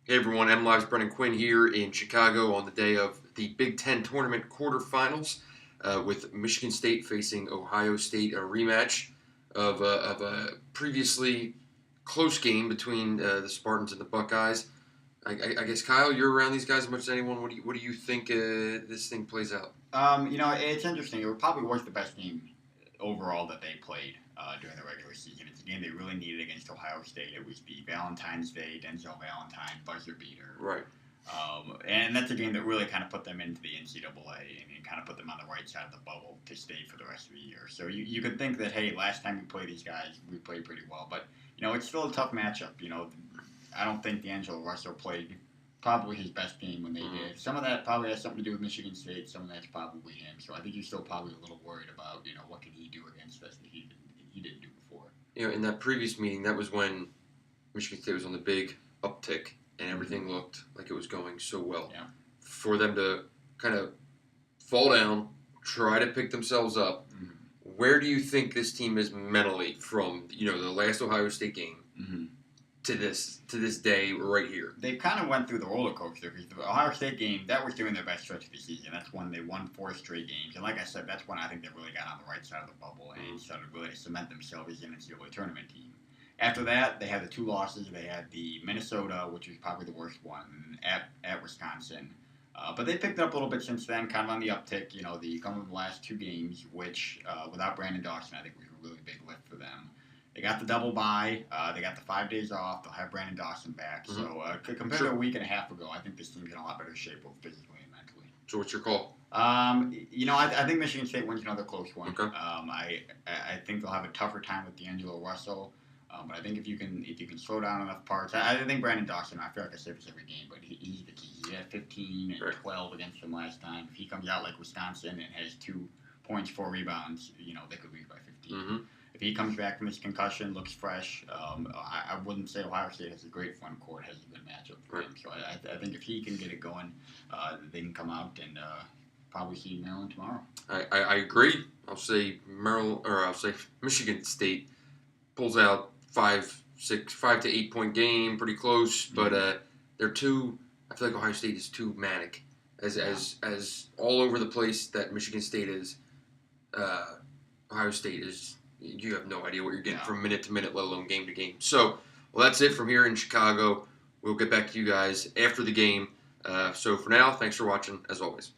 Hey everyone, MLive's Brennan Quinn here in Chicago on the day of the Big Ten tournament quarterfinals with Michigan State facing Ohio State, a rematch of a previously close game between the Spartans and the Buckeyes. I guess, Kyle, you're around these guys as much as anyone. What do you think this thing plays out? It's interesting. It probably was the best game overall that they played during the regular season. It's a game they really needed against Ohio State. It was the Valentine's Day, Denzel Valentine buzzer beater. Right. And that's a game that really kind of put them into the NCAA and kind of put them on the right side of the bubble to stay for the rest of the year. So you could think that, hey, last time we played these guys, we played pretty well. But, it's still a tough matchup. I don't think D'Angelo Russell played probably his best game when they did. Some of that probably has something to do with Michigan State. Some of that's probably him. So I think you're still probably a little worried about, what can he do against us that he didn't do before. In that previous meeting, that was when Michigan State was on the big uptick and everything looked like it was going so well. Yeah. For them to kind of fall down, try to pick themselves up, where do you think this team is mentally from, the last Ohio State game to this day right here? They kind of went through the roller coaster because the Ohio State game, that was during their best stretch of the season. That's when they won 4 straight games. And like I said, that's when I think they really got on the right side of the bubble and started really to cement themselves as an NCAA tournament team. After that, they had the 2 losses. They had the Minnesota, which was probably the worst one, at Wisconsin. But they picked it up a little bit since then, kind of on the uptick. Coming from the last 2 games, which without Brandon Dawson, I think was a really big lift for them. They got the double bye. They got the 5 days off. They'll have Brandon Dawson back. So compared to a week and a half ago, I think this team's in a lot better shape both physically and mentally. So what's your call? I think Michigan State wins another close one. Okay. I think they'll have a tougher time with D'Angelo Russell. But I think if you can slow down enough parts, I think Brandon Dawson, I feel like I say this every game, but he's the key. He had 15 and 12 against them last time. If he comes out like Wisconsin and has 2 points, 4 rebounds, they could lose by 15. If he comes back from his concussion, looks fresh, I wouldn't say Ohio State has a great front court, has a good matchup for him. So I think if he can get it going, they can come out and probably see Maryland tomorrow. I agree. I'll say Michigan State pulls out 5 to 8 point game, pretty close, but they're too. I feel like Ohio State is too manic, as all over the place that Michigan State is. Ohio State is. You have no idea what you're getting from minute to minute, let alone game to game. So, that's it from here in Chicago. We'll get back to you guys after the game. So for now, thanks for watching, as always.